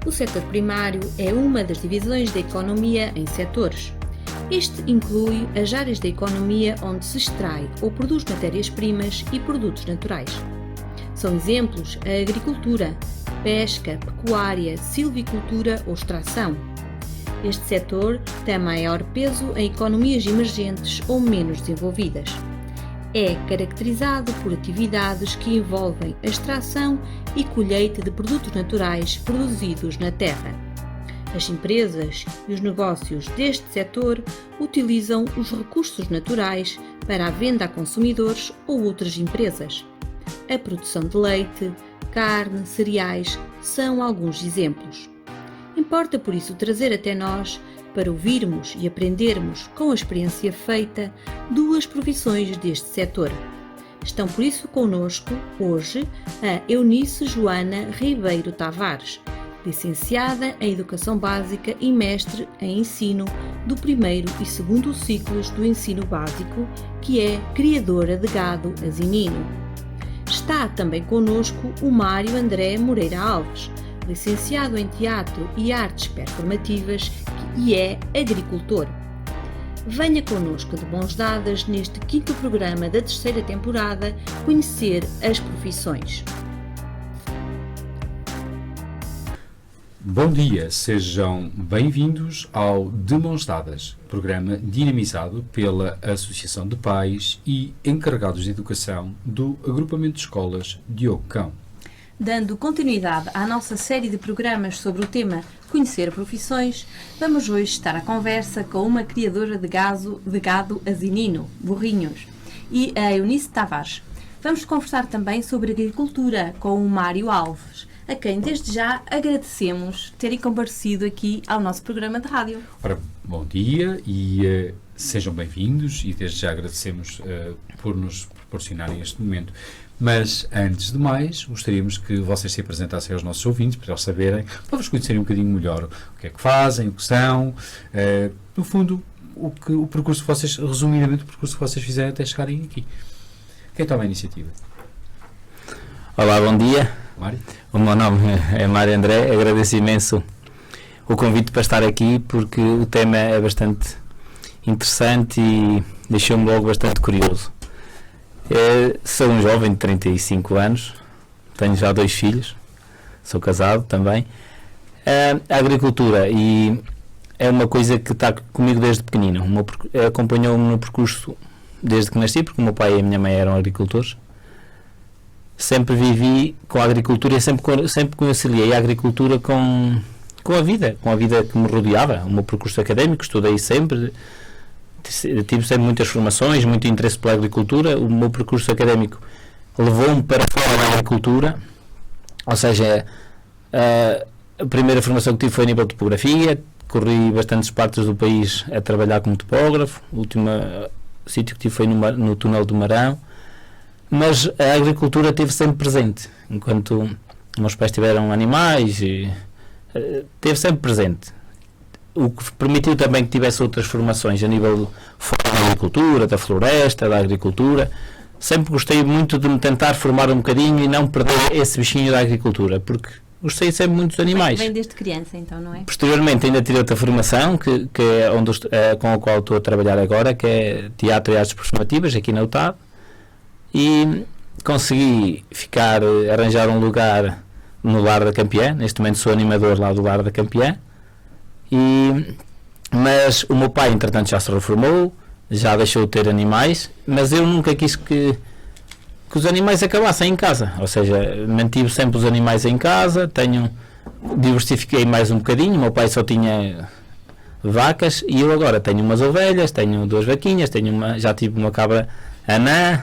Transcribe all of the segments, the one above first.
O setor primário é uma das divisões da economia em setores. Este inclui as áreas da economia onde se extrai ou produz matérias-primas e produtos naturais. São exemplos a agricultura, pesca, pecuária, silvicultura ou extração. Este setor tem maior peso em economias emergentes ou menos desenvolvidas. É caracterizado por atividades que envolvem a extração e colheita de produtos naturais produzidos na terra. As empresas e os negócios deste setor utilizam os recursos naturais para a venda a consumidores ou outras empresas. A produção de leite, carne, cereais são alguns exemplos. Importa por isso trazer até nós, para ouvirmos e aprendermos com a experiência feita, duas profissões deste setor. Estão por isso connosco, hoje, a Eunice Joana Ribeiro Tavares, licenciada em Educação Básica e mestre em Ensino do primeiro e segundo ciclos do Ensino Básico, que é criadora de gado asinino. Está também connosco o Mário André Moreira Alves, licenciado em Teatro e Artes Performativas e é agricultor. Venha connosco de mãos dadas neste 5º programa da 3ª temporada conhecer as profissões. Bom dia, sejam bem-vindos ao De Mãos Dadas, programa dinamizado pela Associação de Pais e Encarregados de Educação do Agrupamento de Escolas Diogo Cão. Dando continuidade à nossa série de programas sobre o tema Conhecer Profissões, vamos hoje estar à conversa com uma criadora de gado asinino, burrinhos, e a Eunice Tavares. Vamos conversar também sobre agricultura com o Mário Alves, a quem desde já agradecemos terem comparecido aqui ao nosso programa de rádio. Ora, bom dia e sejam bem-vindos e desde já agradecemos por nos proporcionarem este momento. Mas, antes de mais, gostaríamos que vocês se apresentassem aos nossos ouvintes, para eles saberem, para vos conhecerem um bocadinho melhor o que é que fazem, o que são, no fundo, o percurso que vocês, resumidamente, o percurso que vocês fizeram até chegarem aqui. Quem toma a iniciativa? Olá, bom dia. Mário? O meu nome é Mário André, agradeço imenso o convite para estar aqui, porque o tema é bastante interessante e deixou-me logo bastante curioso. Sou um jovem de 35 anos, tenho já 2 filhos, sou casado também. A agricultura é uma coisa que está comigo desde pequenino, acompanhou-me no percurso desde que nasci, porque o meu pai e a minha mãe eram agricultores. Sempre vivi com a agricultura e sempre conciliei a agricultura com a vida que me rodeava. O meu percurso académico, estudei sempre, tive sempre muitas formações, muito interesse pela agricultura. O meu percurso académico levou-me para fora da agricultura, ou seja, a primeira formação que tive foi a nível de topografia, corri bastantes partes do país a trabalhar como topógrafo. O último sítio que tive foi no túnel do Marão, mas a agricultura esteve sempre presente, enquanto meus pais tiveram animais, esteve sempre presente. O que permitiu também que tivesse outras formações a nível fora da agricultura, da floresta, da agricultura. Sempre gostei muito de me tentar formar um bocadinho e não perder esse bichinho da agricultura, porque gostei sempre muito dos animais. Vem desde criança, então, não é? Posteriormente ainda tirei outra formação, que é com a qual estou a trabalhar agora, que é Teatro e Artes Performativas, aqui na UTAD, e consegui arranjar um lugar no Lar da Campeã. Neste momento sou animador lá do Lar da Campeã. Mas o meu pai, entretanto, já se reformou, já deixou de ter animais, mas eu nunca quis que os animais acabassem em casa, ou seja, mantive sempre os animais em casa, diversifiquei mais um bocadinho. O meu pai só tinha vacas e eu agora tenho umas ovelhas, tenho 2 vaquinhas, já tive uma cabra anã,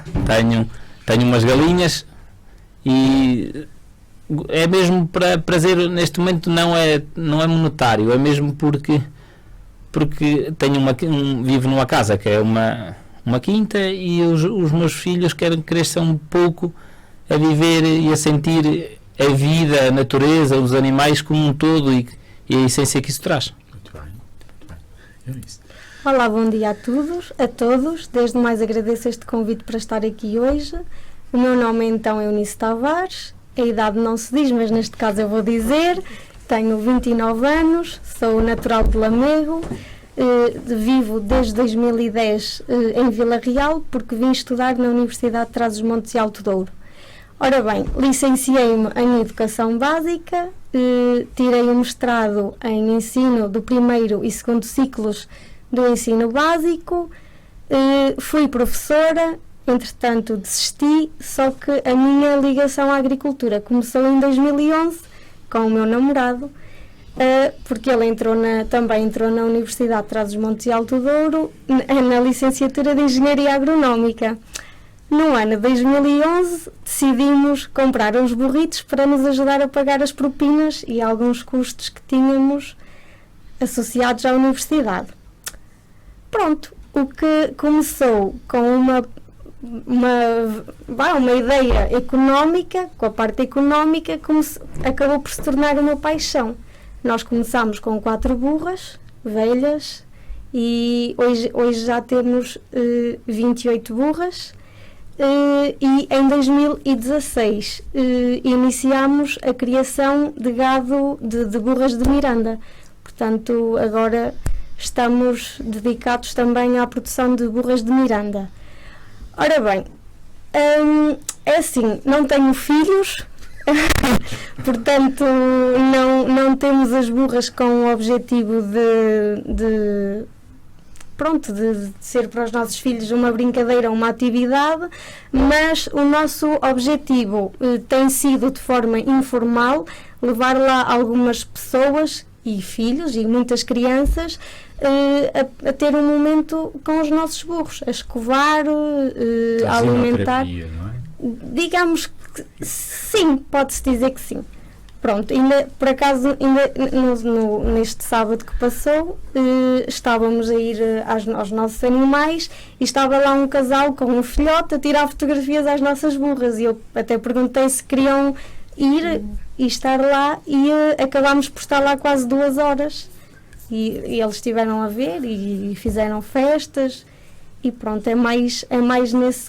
tenho umas galinhas, e é mesmo para prazer. Neste momento não é monetário, é mesmo porque vivo numa casa que é uma quinta, e os meus filhos querem que cresçam um pouco a viver e a sentir a vida, a natureza, os animais como um todo e a essência que isso traz. Muito bem. Olá, bom dia a todos. Desde mais agradeço este convite para estar aqui hoje. O meu nome é então Eunice Tavares. A idade não se diz, mas neste caso eu vou dizer. tenho 29 anos, sou natural de Lamego, vivo desde 2010 em Vila Real, porque vim estudar na Universidade de Trás-os-Montes e Alto Douro. Ora bem, licenciei-me em Educação Básica, tirei um mestrado em ensino do primeiro e segundo ciclos do ensino básico, fui professora, entretanto desisti, só que a minha ligação à agricultura começou em 2011 com o meu namorado, porque ele também entrou na Universidade de Trás-os-Montes e Alto Douro na licenciatura de Engenharia Agronómica. No ano de 2011 decidimos comprar uns burritos para nos ajudar a pagar as propinas e alguns custos que tínhamos associados à universidade. Pronto, o que começou com uma ideia económica, com a parte económica, acabou por se tornar uma paixão. Nós começámos com 4 burras velhas e hoje já temos 28 burras. E em 2016 iniciámos a criação de gado de burras de Miranda. Portanto, agora estamos dedicados também à produção de burras de Miranda. Ora bem, é assim, não tenho filhos, portanto não temos as burras com o objetivo de ser para os nossos filhos uma brincadeira, uma atividade, mas o nosso objetivo tem sido, de forma informal, levar lá algumas pessoas e filhos e muitas crianças a ter um momento com os nossos burros, a escovar, a alimentar. Terapia, não é? Digamos que sim, pode-se dizer que sim. Pronto, por acaso, neste sábado que passou, estávamos a ir aos nossos animais e estava lá um casal com um filhote a tirar fotografias às nossas burras e eu até perguntei se queriam ir e estar lá e acabámos por estar lá quase 2 horas e eles estiveram a ver e fizeram festas e pronto, é mais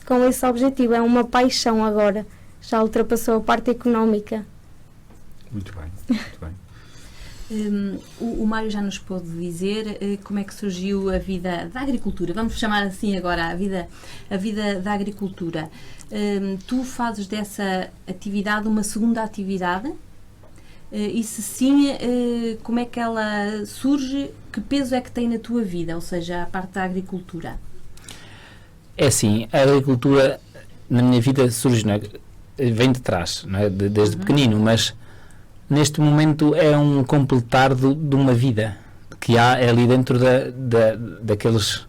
com esse objetivo, é uma paixão agora, já ultrapassou a parte económica. Muito bem, muito bem. O Mário já nos pôde dizer como é que surgiu a vida da agricultura. Vamos chamar assim agora a vida da agricultura. Tu fazes dessa atividade uma segunda atividade? E se sim, como é que ela surge? Que peso é que tem na tua vida? Ou seja, a parte da agricultura. É assim, a agricultura na minha vida surge, não é? Vem de trás, não é? Desde pequenino, mas neste momento é um completar de uma vida que há ali dentro daquelas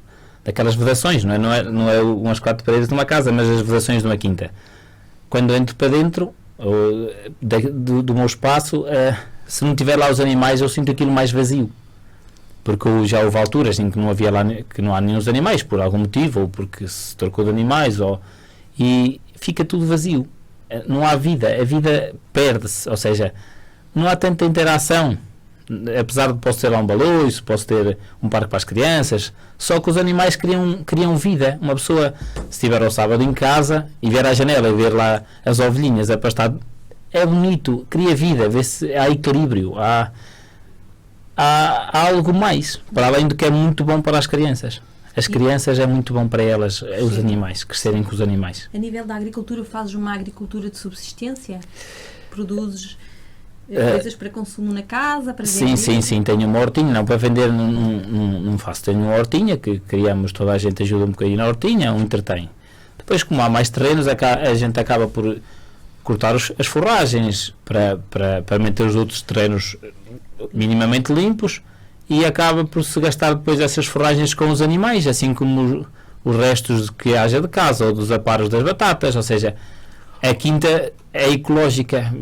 vedações, não é umas 4 paredes de uma casa, mas as vedações de uma quinta. Quando entro para dentro do meu espaço, se não tiver lá os animais, eu sinto aquilo mais vazio, porque já houve alturas em que não havia lá, que não há nenhum animais por algum motivo, ou porque se trocou de animais, e fica tudo vazio, não há vida, a vida perde-se, ou seja, não há tanta interação, apesar de posso ter lá um baloiço, posso ter um parque para as crianças, só que os animais criam vida. Uma pessoa, se estiver ao sábado em casa e ver à janela e ver lá as ovelhinhas a pastar, é bonito, cria vida, vê-se, há equilíbrio, há algo mais, para além do que é muito bom para as crianças. As crianças é muito bom para elas, os animais, crescerem com os animais. A nível da agricultura, fazes uma agricultura de subsistência? Produzes coisas para consumo na casa, para vender? Sim, tenho uma hortinha, não para vender não faço, tenho uma hortinha que criamos, toda a gente ajuda um bocadinho na hortinha, entretém. Depois, como há mais terrenos, a gente acaba por cortar as forragens para manter os outros terrenos minimamente limpos e acaba por se gastar depois essas forragens com os animais, assim como os restos que haja de casa ou dos aparos das batatas, ou seja, a quinta é ecológica,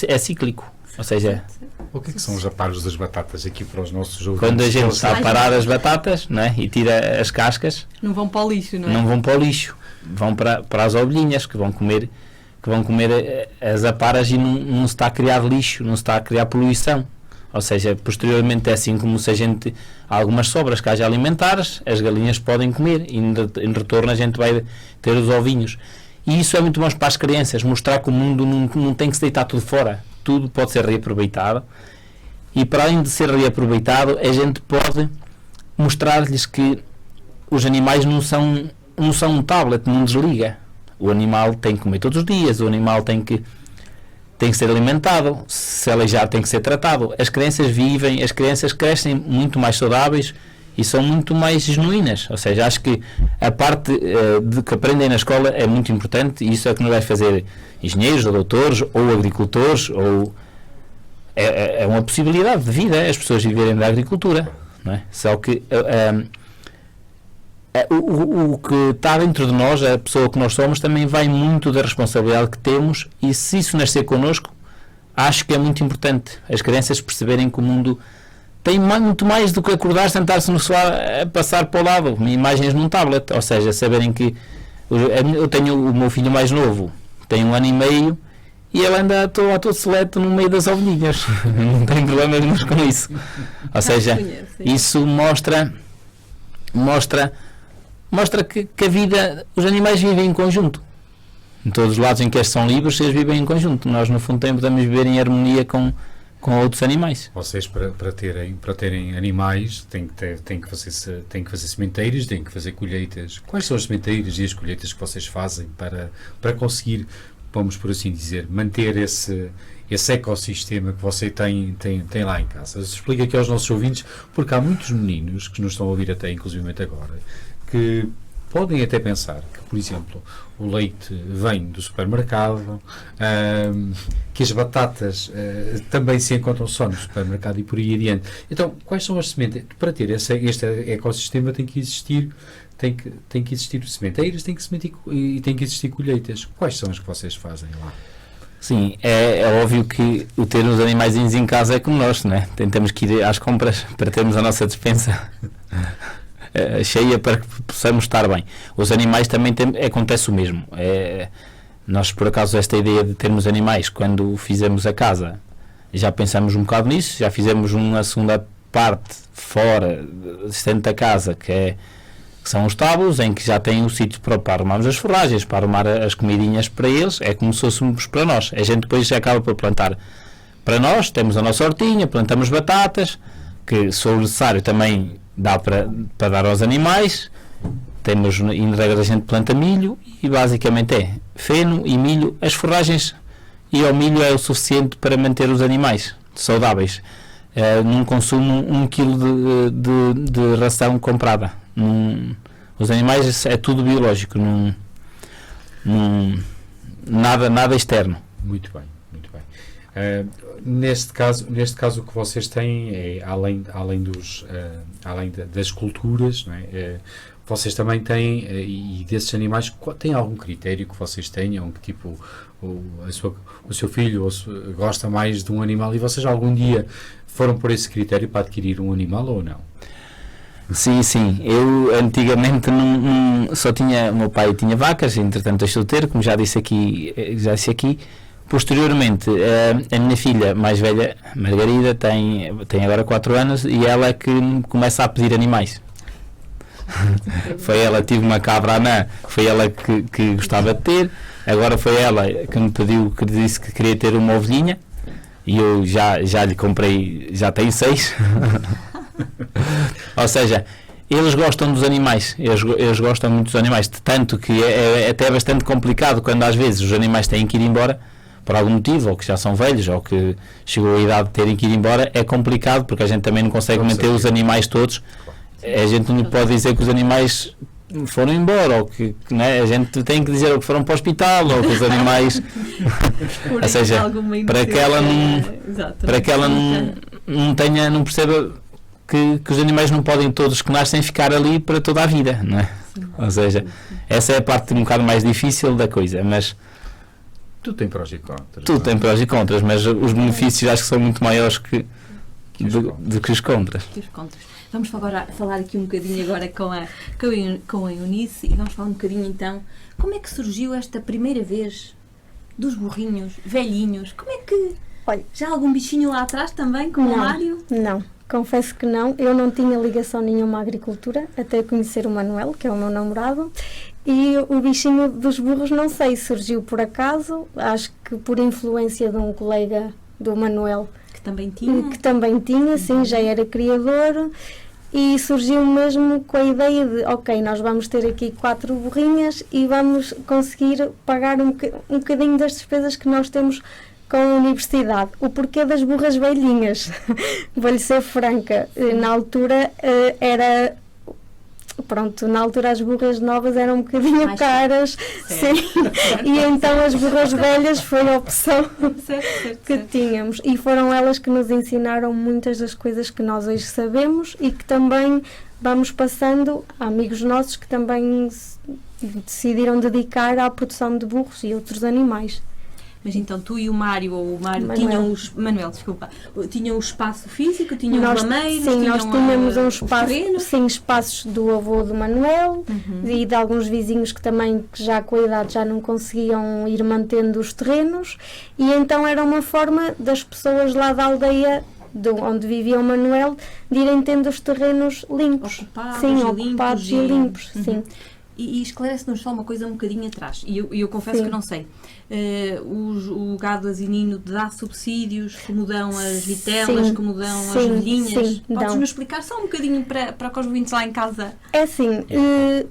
é cíclico, ou seja, o que são os aparos das batatas aqui para os nossos ouvintes? Quando a gente está a parar as batatas, não é? E tira as cascas, não vão para o lixo, não é? Não vão para o lixo, vão para as ovelhinhas que vão comer as aparas e não se está a criar lixo, não se está a criar poluição. Ou seja, posteriormente é assim como se há algumas sobras que haja alimentares, as galinhas podem comer e em retorno a gente vai ter os ovinhos. E isso é muito bom para as crianças, mostrar que o mundo não tem que se deitar tudo fora. tudo pode ser reaproveitado, e para além de ser reaproveitado, a gente pode mostrar-lhes que os animais não são um tablet, não desliga. O animal tem que comer todos os dias, o animal tem que ser alimentado, se aleijar tem que ser tratado. As crianças crescem muito mais saudáveis e são muito mais genuínas. Ou seja, acho que a parte de que aprendem na escola é muito importante, e isso é o que nos vai fazer engenheiros, ou doutores, ou agricultores, ou é uma possibilidade de vida as pessoas viverem da agricultura, não é? Só que o que está dentro de nós, a pessoa que nós somos, também vai muito da responsabilidade que temos, e se isso nascer connosco, acho que é muito importante as crianças perceberem que o mundo tem muito mais do que acordar, sentar-se no sofá a passar para o lado, imagens num tablet. Ou seja, saberem que eu tenho o meu filho mais novo, tem 1 ano e meio, e ele anda todo seleto no meio das ovelhinhas. Não tem problemas nenhum com isso. Ou seja, isso mostra que a vida, os animais vivem em conjunto. Em todos os lados em que estes são livres, eles vivem em conjunto. Nós, no fundo, podemos viver em harmonia com outros animais. Vocês, para terem animais, têm que fazer sementeiros, têm que fazer colheitas. Quais são as sementeiras e as colheitas que vocês fazem para conseguir, vamos por assim dizer, manter esse ecossistema que você tem lá em casa? Explica aqui aos nossos ouvintes, porque há muitos meninos que nos estão a ouvir até, inclusivamente agora, que podem até pensar que, por exemplo, o leite vem do supermercado, que as batatas também se encontram só no supermercado e por aí adiante. Então, quais são as sementes? Para ter este ecossistema tem que existir sementeiras, tem que existir colheitas. Quais são as que vocês fazem lá? Sim, é óbvio que o ter os animaizinhos em casa é como nós, né? Tentamos que ir às compras para termos a nossa despensa cheia para que possamos estar bem. Os animais também acontece o mesmo. Nós, por acaso, esta ideia de termos animais, quando fizemos a casa, já pensamos um bocado nisso, já fizemos uma segunda parte fora, distante da casa, que são os estábulos, em que já tem o sítio para arrumarmos as forragens, para arrumar as comidinhas para eles. É como se fôssemos para nós. A gente depois acaba por plantar para nós, temos a nossa hortinha, plantamos batatas, que se for necessário também dá para dar aos animais. Temos, em regra, a gente planta milho, e basicamente é feno e milho. As forragens e o milho é o suficiente para manter os animais saudáveis. Não consumo 1 kg de ração comprada. Os animais é tudo biológico, nada externo. Muito bem. Neste caso o que vocês têm é, além das culturas, não é? Vocês também têm, e desses animais, tem algum critério que vocês tenham, que tipo o seu filho gosta mais de um animal, e vocês algum dia foram por esse critério para adquirir um animal ou não? Sim. Eu antigamente só tinha, o meu pai tinha vacas, entretanto deixou de ter, como já disse aqui. Posteriormente, a minha filha mais velha, Margarida, tem agora 4 anos, e ela é que começa a pedir animais. Foi ela, tive uma cabra anã, foi ela que gostava de ter. Agora foi ela que me pediu, que disse que queria ter uma ovelhinha, e eu já lhe comprei, já tenho 6. Ou seja, eles gostam dos animais, eles gostam muito dos animais, tanto que é até bastante complicado quando às vezes os animais têm que ir embora por algum motivo, ou que já são velhos, ou que chegou a idade de terem que ir embora. É complicado porque a gente também não consegue manter os animais todos. A gente não pode dizer que os animais foram embora, ou que, né, a gente tem que dizer que foram para o hospital, ou que os animais ou seja, para que ela não perceba que os animais não podem todos que nascem ficar ali para toda a vida, não é? Ou seja, essa é a parte um bocado mais difícil da coisa, mas tudo tem prós e contras. Tudo tem prós e contras, mas os benefícios acho que são muito maiores do que os contras. Vamos falar aqui um bocadinho agora com a Eunice, e vamos falar um bocadinho então como é que surgiu esta primeira vez dos burrinhos velhinhos. Como é que... Olha, já há algum bichinho lá atrás também, como o Mário? Não, confesso que não. Eu não tinha ligação nenhuma à agricultura até conhecer o Manuel, que é o meu namorado. E o bichinho dos burros, não sei, surgiu por acaso, acho que por influência de um colega do Manuel. Que também tinha? Que também tinha, sim, já era criador. E surgiu mesmo com a ideia de, ok, nós vamos ter aqui 4 burrinhas e vamos conseguir pagar um bocadinho das despesas que nós temos com a universidade. O porquê das burras velhinhas? Vou-lhe ser franca. Na altura era... Pronto, na altura as burras novas eram um bocadinho mais caras, sim, e então as burras velhas foi a opção que tínhamos, e foram elas que nos ensinaram muitas das coisas que nós hoje sabemos e que também vamos passando a amigos nossos que também decidiram dedicar à produção de burros e outros animais. Mas então tu e o Mário, ou o Mário, Manuel, tinham o espaço físico, tinham nós, os lameiros, sim, nós tínhamos um espaço, sim, espaços do avô do Manuel e de alguns vizinhos que também, que já com a idade já não conseguiam ir mantendo os terrenos, e então era uma forma das pessoas lá da aldeia onde vivia o Manuel de irem tendo os terrenos limpos, ocupados e limpos, sim. E esclarece-nos só uma coisa um bocadinho atrás, e eu confesso que não sei. O gado asinino dá subsídios, como dão as vitelas, como dão as ovelhinhas? Podes-me explicar só um bocadinho para os ouvintes lá em casa? É assim,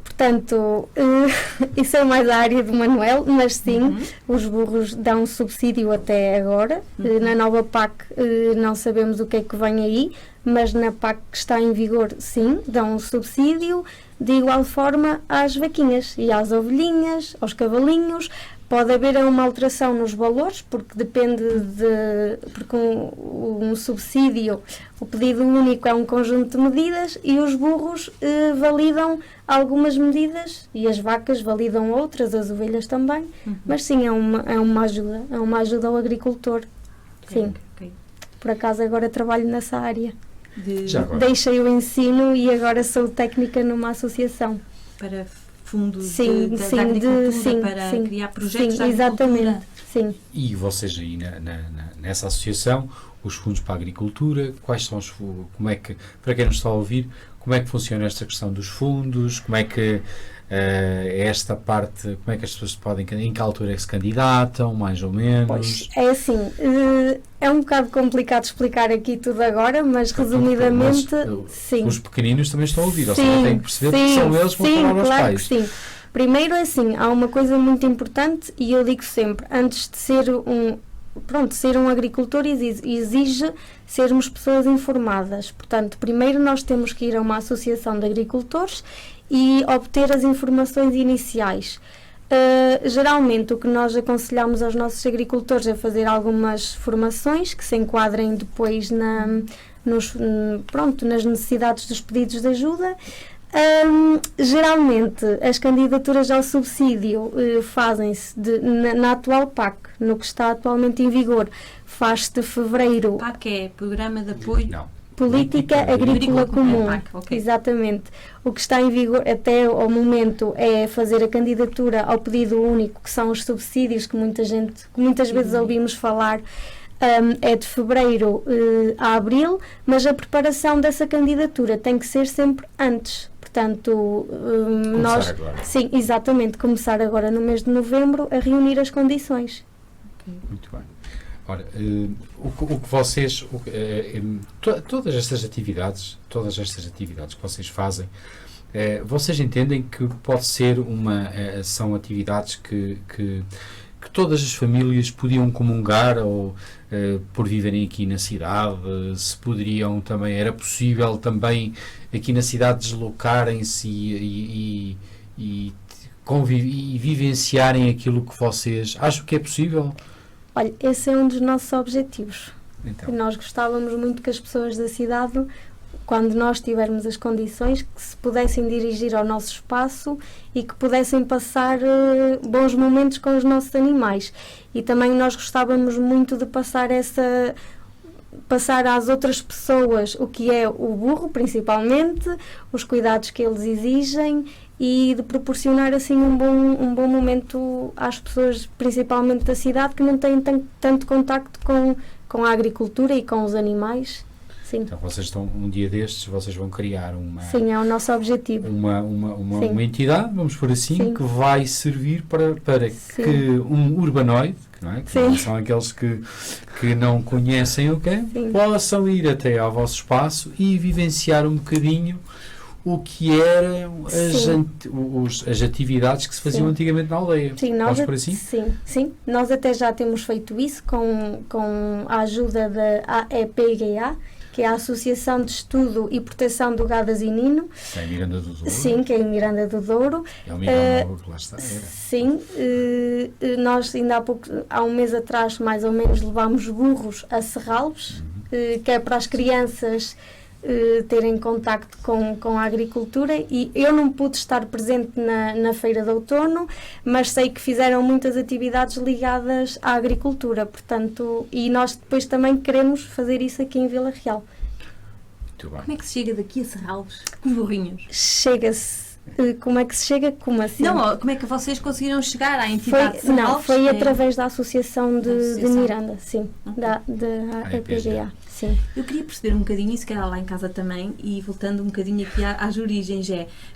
portanto, isso é mais a área do Manuel, mas sim, os burros dão subsídio até agora. Na nova PAC não sabemos o que é que vem aí, mas na PAC que está em vigor, sim, dão um subsídio. De igual forma às vaquinhas e às ovelhinhas, aos cavalinhos. Pode haver uma alteração nos valores, porque depende porque um subsídio, o pedido único é um conjunto de medidas e os burros validam algumas medidas e as vacas validam outras, as ovelhas também, mas sim, é uma ajuda ao agricultor. Sim. Por acaso agora trabalho nessa área. Deixei o ensino e agora sou técnica numa associação. Para fundos da agricultura, para criar projetos de agricultura. Exatamente, sim. E vocês aí nessa associação, os fundos para a agricultura, quais são como é que, para quem nos está a ouvir, como é que funciona esta questão dos fundos, como é que esta parte, como é que as pessoas podem, em que altura é que se candidatam, mais ou menos? Pois, é assim, é um bocado complicado explicar aqui tudo agora, mas resumidamente, sim. Os pequeninos também estão a ouvir, ou seja, têm que perceber que são eles que vão falar aos claro pais. Que sim. Primeiro, assim, há uma coisa muito importante e eu digo sempre, antes de ser ser um agricultor exige sermos pessoas informadas. Portanto, primeiro nós temos que ir a uma associação de agricultores e obter as informações iniciais. Geralmente o que nós aconselhamos aos nossos agricultores é fazer algumas formações que se enquadrem depois nas necessidades dos pedidos de ajuda. Geralmente as candidaturas ao subsídio fazem-se na atual PAC, no que está atualmente em vigor, faz-se de fevereiro. PAC é Programa de Apoio? Não. Política Agrícola Comum, PAC, okay. Exatamente. O que está em vigor até ao momento é fazer a candidatura ao pedido único, que são os subsídios que muitas vezes ouvimos falar, é de fevereiro a abril, mas a preparação dessa candidatura tem que ser sempre antes. Portanto, nós... Agora. Sim, exatamente, começar agora no mês de novembro a reunir as condições. Muito bem. Ora, o que vocês, todas estas atividades que vocês fazem, vocês entendem que pode ser são atividades que todas as famílias podiam comungar ou por viverem aqui na cidade, se poderiam também, era possível também aqui na cidade deslocarem-se e vivenciarem aquilo que vocês acham que é possível? Olha, esse é um dos nossos objetivos. Então. Nós gostávamos muito que as pessoas da cidade, quando nós tivermos as condições, que se pudessem dirigir ao nosso espaço e que pudessem passar bons momentos com os nossos animais. E também nós gostávamos muito de passar às outras pessoas o que é o burro, principalmente, os cuidados que eles exigem e de proporcionar assim um bom momento às pessoas, principalmente da cidade, que não têm tanto contacto com a agricultura e com os animais. Sim. Então vocês estão, um dia destes, vocês vão criar Sim, é o nosso objetivo. uma entidade, vamos por assim, Sim. que vai servir para Sim. que um urbanoide, não é? Que Sim. são aqueles que não conhecem o campo, Sim. possam ir até ao vosso espaço e vivenciar um bocadinho o que eram as atividades que se faziam Sim. antigamente na aldeia. Sim, Vamos por assim? sim, nós até já temos feito isso com a ajuda da AEPGA, que é a Associação de Estudo e Proteção do Gado Asinino. É em Miranda do Douro. Sim, que é em Miranda do Douro. É o Miguel que lá está. Era. Sim, nós ainda há um mês atrás, mais ou menos, levámos burros a Serralves, que é para as crianças terem contacto com a agricultura, e eu não pude estar presente na feira de outono, mas sei que fizeram muitas atividades ligadas à agricultura, portanto, e nós depois também queremos fazer isso aqui em Vila Real. Muito bem. Como é que se chega daqui a Serralves com burrinhos? Chega-se, como é que se chega? Como assim? Não, como é que vocês conseguiram chegar à entidade de Não, Serralves? foi através da Associação de Associação. Miranda, sim, da AEPGA, sim. Eu queria perceber um bocadinho, e se calhar lá em casa também, e voltando um bocadinho aqui às origens,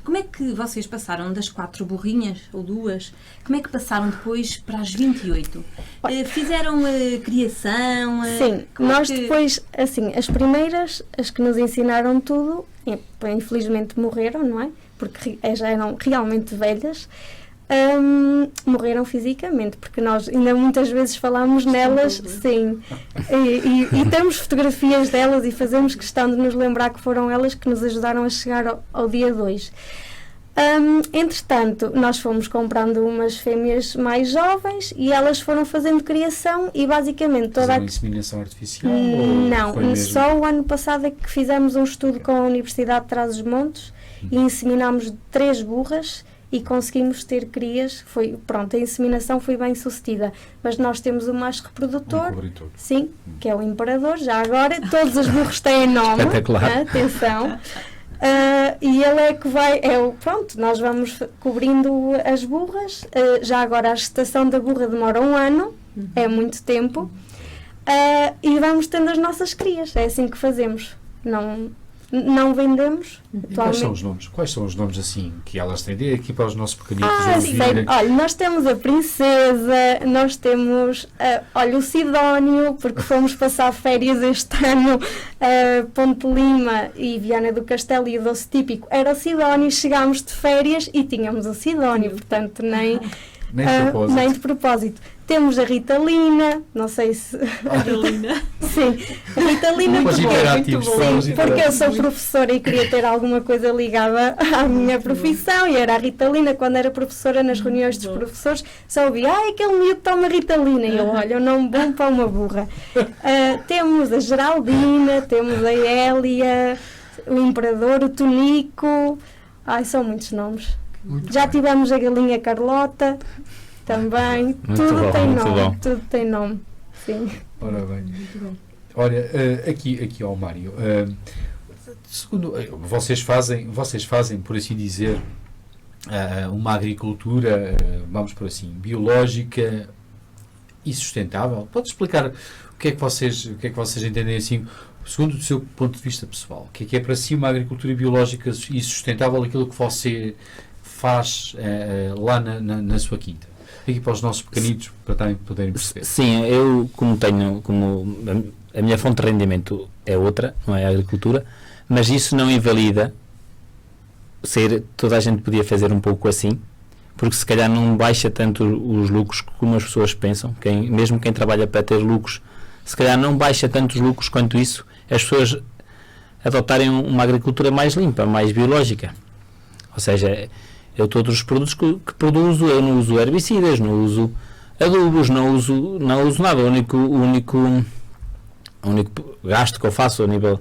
como é que vocês passaram das 4 burrinhas, ou 2, como é que passaram depois para as 28? Fizeram criação? Sim, como é nós que- depois, assim, as primeiras, as que nos ensinaram tudo, infelizmente morreram, não é? Porque já eram realmente velhas, morreram fisicamente, porque nós ainda muitas vezes falamos nelas, sim, e temos fotografias delas e fazemos questão de nos lembrar que foram elas que nos ajudaram a chegar ao dia 2. Entretanto, nós fomos comprando umas fêmeas mais jovens e elas foram fazendo criação e basicamente toda Fizeram a... inseminação artificial? Ou Não, foi mesmo? só o ano passado é que fizemos um estudo com a Universidade de Trás-os-Montes e inseminámos 3 burras e conseguimos ter crias. A inseminação foi bem sucedida, mas nós temos o macho reprodutor, cobertor. sim, que é o Imperador. Já agora todos os burros têm nome, Espetacular. atenção. E ele é que vai, nós vamos cobrindo as burras. Já agora a gestação da burra demora 1 ano, é muito tempo, e vamos tendo as nossas crias, é assim que fazemos. Não vendemos E atualmente. quais são os nomes assim que elas têm? Dê aqui para os nossos pequenitos Sei. ouvirem. Olha, nós temos a Princesa, nós temos, o Sidónio, porque fomos passar férias este ano, Ponte Lima e Viana do Castelo, e o doce típico era o Sidónio. Chegámos de férias e tínhamos o Sidónio, portanto nem de propósito. Temos a Ritalina, não sei se... Ritalina. Sim, a Ritalina Os porque... interativos, são os Sim, porque eu interativos. sou professora e queria ter alguma coisa ligada à minha profissão, e era a Ritalina. Quando era professora, nas reuniões dos professores, só ouvia, aquele miúdo toma Ritalina, e eu, olha, um nome bom para uma burra. Temos a Geraldina, temos a Hélia, o Imperador, o Tonico, são muitos nomes. Já tivemos a Galinha Carlota, também, tudo tem nome, sim. Ora bem. Olha, aqui ao Mário, segundo, vocês fazem, por assim dizer, uma agricultura, vamos por assim, biológica e sustentável. Pode explicar o que é que vocês entendem assim, segundo o seu ponto de vista pessoal? O que é para si uma agricultura biológica e sustentável, aquilo que você faz lá na sua quinta? Aqui para os nossos pequenitos, para também poderem perceber. Sim, eu como a minha fonte de rendimento é outra, não é a agricultura, mas isso não invalida toda a gente podia fazer um pouco assim, porque se calhar não baixa tanto os lucros como as pessoas pensam. Mesmo quem trabalha para ter lucros, se calhar não baixa tanto os lucros quanto isso, as pessoas adotarem uma agricultura mais limpa, mais biológica. Ou seja, eu todos os produtos que produzo, eu não uso herbicidas, não uso adubos, não uso nada. O único gasto que eu faço a nível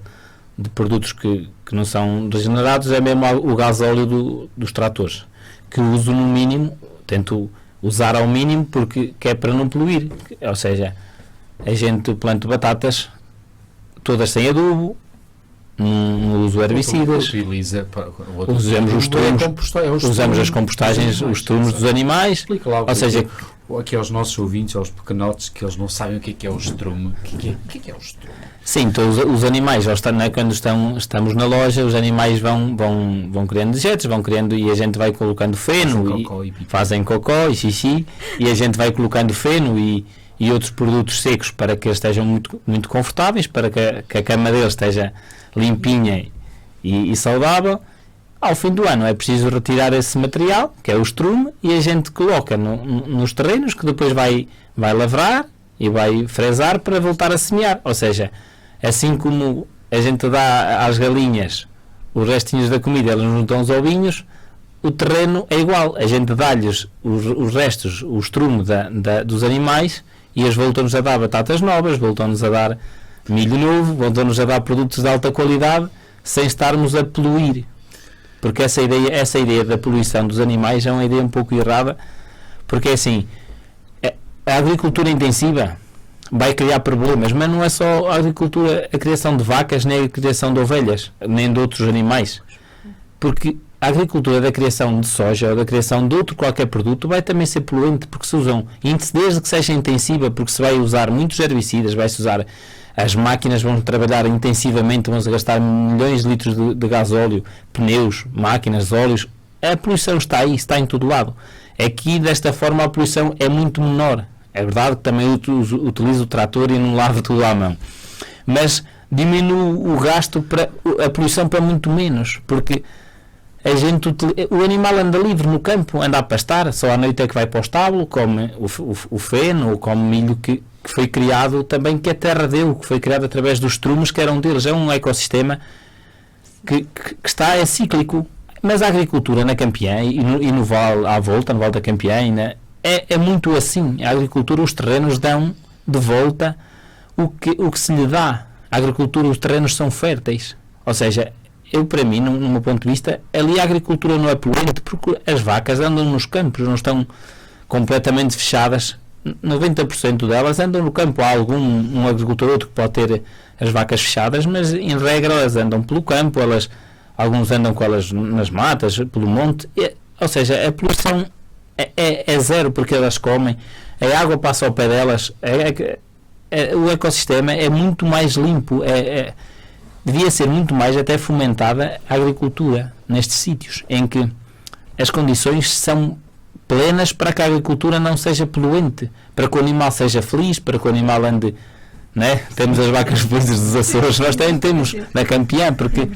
de produtos que não são regenerados é mesmo o gasóleo dos tratores, que uso no mínimo, tento usar ao mínimo, porque é para não poluir. Ou seja, a gente planta batatas todas sem adubo, não uso herbicidas, usamos os turnos, usamos as compostagens, os turnos dos animais, ou seja, aqui aos nossos ouvintes, aos pequenotes, que eles não sabem o que é o estrume. O que é o estrume? Sim, então os animais, quando estamos na loja, os animais vão criando dejetos, vão criando, e a gente vai colocando feno, fazem cocó e xixi, e a gente vai colocando feno e outros produtos secos para que eles estejam muito, muito confortáveis, para que a cama deles esteja limpinha e saudável. Ao fim do ano é preciso retirar esse material, que é o estrume, e a gente coloca nos terrenos, que depois vai lavrar e vai fresar para voltar a semear. Ou seja, assim como a gente dá às galinhas os restinhos da comida, elas não dão os ovinhos, o terreno é igual. A gente dá-lhes os restos, o estrume dos animais, e eles voltam-nos a dar batatas novas, voltam-nos a dar milho novo, voltam-nos a dar produtos de alta qualidade, sem estarmos a poluir. Porque essa ideia da poluição dos animais é uma ideia um pouco errada, porque assim, a agricultura intensiva vai criar problemas, mas não é só a agricultura, a criação de vacas, nem a criação de ovelhas, nem de outros animais, porque a agricultura da criação de soja ou da criação de outro qualquer produto vai também ser poluente, porque se usam, desde que seja intensiva, porque se vai usar muitos herbicidas, vai-se usar, as máquinas vão trabalhar intensivamente, vão gastar milhões de litros de gasóleo, pneus, máquinas, óleos. A poluição está aí, está em todo lado. Aqui, desta forma, a poluição é muito menor. É verdade que também utilizo o trator e não lavo tudo à mão, mas diminui o gasto, a poluição para muito menos, porque o animal anda livre no campo, anda a pastar, só à noite é que vai para o estábulo, come o feno, ou come milho que foi criado também, que a terra deu, que foi criado através dos estrumes que eram deles. É um ecossistema que é cíclico. Mas a agricultura na Campiã e no Val, à volta, no Val da Campiã, é muito assim. A agricultura, os terrenos dão de volta o que se lhe dá. A agricultura, os terrenos são férteis. Ou seja, para mim, no meu ponto de vista, ali a agricultura não é poluente, porque as vacas andam nos campos, não estão completamente fechadas. 90% delas andam no campo. Há um agricultor outro que pode ter as vacas fechadas, mas em regra elas andam pelo campo, alguns andam com elas nas matas, pelo monte, ou seja, a poluição é zero, porque elas comem, a água passa ao pé delas, o ecossistema é muito mais limpo, devia ser muito mais até fomentada a agricultura nestes sítios, em que as condições são plenas para que a agricultura não seja poluente, para que o animal seja feliz, para que o animal ande, né? Temos as vacas felizes dos Açores, nós também temos na Campiã, porque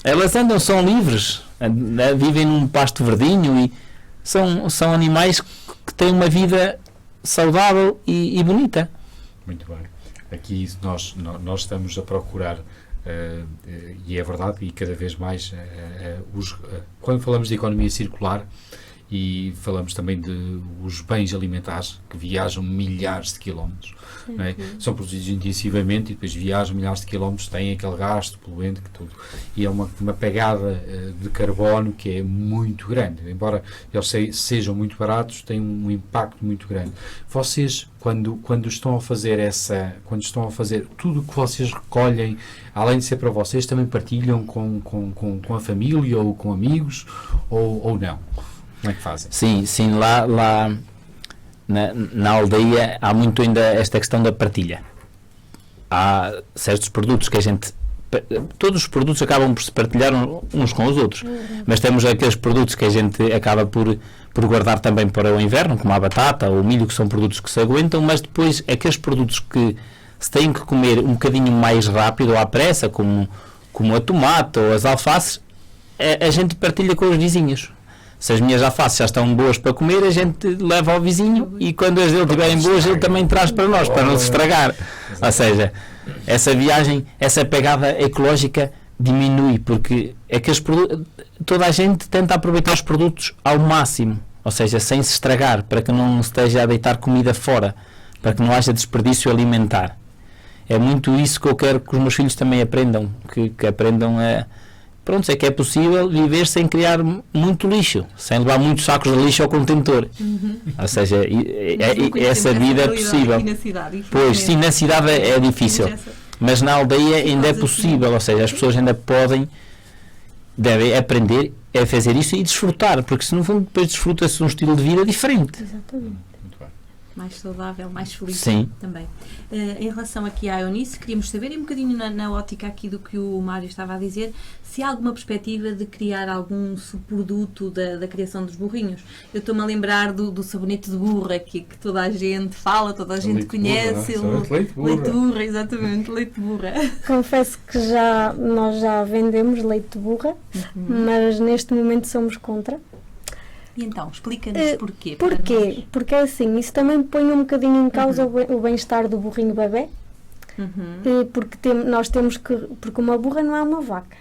elas são livres, vivem num pasto verdinho e são animais que têm uma vida saudável e bonita. Muito bem. Aqui nós estamos a procurar, e é verdade, e cada vez mais, quando falamos de economia circular, e falamos também de os bens alimentares que viajam milhares de quilómetros, não é? São produzidos intensivamente e depois viajam milhares de quilómetros, têm aquele gasto poluente que tudo, e é uma pegada de carbono que é muito grande, embora eles sejam muito baratos, têm um impacto muito grande. Vocês, quando estão a fazer tudo o que vocês recolhem, além de ser para vocês, também partilham com a família ou com amigos, ou não? Como é que fazem? Sim, lá na aldeia há muito ainda esta questão da partilha. Há certos produtos que todos os produtos acabam por se partilhar uns com os outros, mas temos aqueles produtos que a gente acaba por guardar também para o inverno, como a batata ou o milho, que são produtos que se aguentam, mas depois aqueles produtos que se têm que comer um bocadinho mais rápido ou à pressa, como a tomate ou as alfaces, a gente partilha com os vizinhos. Se as minhas alfaces já estão boas para comer, a gente leva ao vizinho, e quando as dele estiverem boas, ele também traz para nós, para não se estragar. Ou seja, essa viagem, essa pegada ecológica diminui, porque toda a gente tenta aproveitar os produtos ao máximo, ou seja, sem se estragar, para que não esteja a deitar comida fora, para que não haja desperdício alimentar. É muito isso que eu quero que os meus filhos também aprendam, que aprendam é que é possível viver sem criar muito lixo, sem levar muitos sacos de lixo ao contentor. Ou seja, essa vida é possível. Pois, sim, na cidade é difícil, mas na aldeia ainda é possível, ou seja, as pessoas ainda devem aprender a fazer isso e desfrutar, porque se no fundo depois desfruta-se um estilo de vida diferente. Exatamente. Muito bem. mais saudável, mais feliz. Sim. Também. Em relação aqui à Eunice, queríamos saber, e um bocadinho na ótica aqui do que o Mário estava a dizer, se há alguma perspectiva de criar algum subproduto da criação dos burrinhos. Eu estou-me a lembrar do sabonete de burra, que toda a gente fala, toda a gente Leite conhece. burra, não é? Leite burra. Leite de burra, exatamente, leite de burra. Confesso que nós já vendemos leite de burra, mas neste momento somos contra. E então, explica-nos porquê. Porquê? Porque é assim, isso também põe um bocadinho em causa o bem-estar do burrinho bebê, porque nós temos que... Porque uma burra não é uma vaca.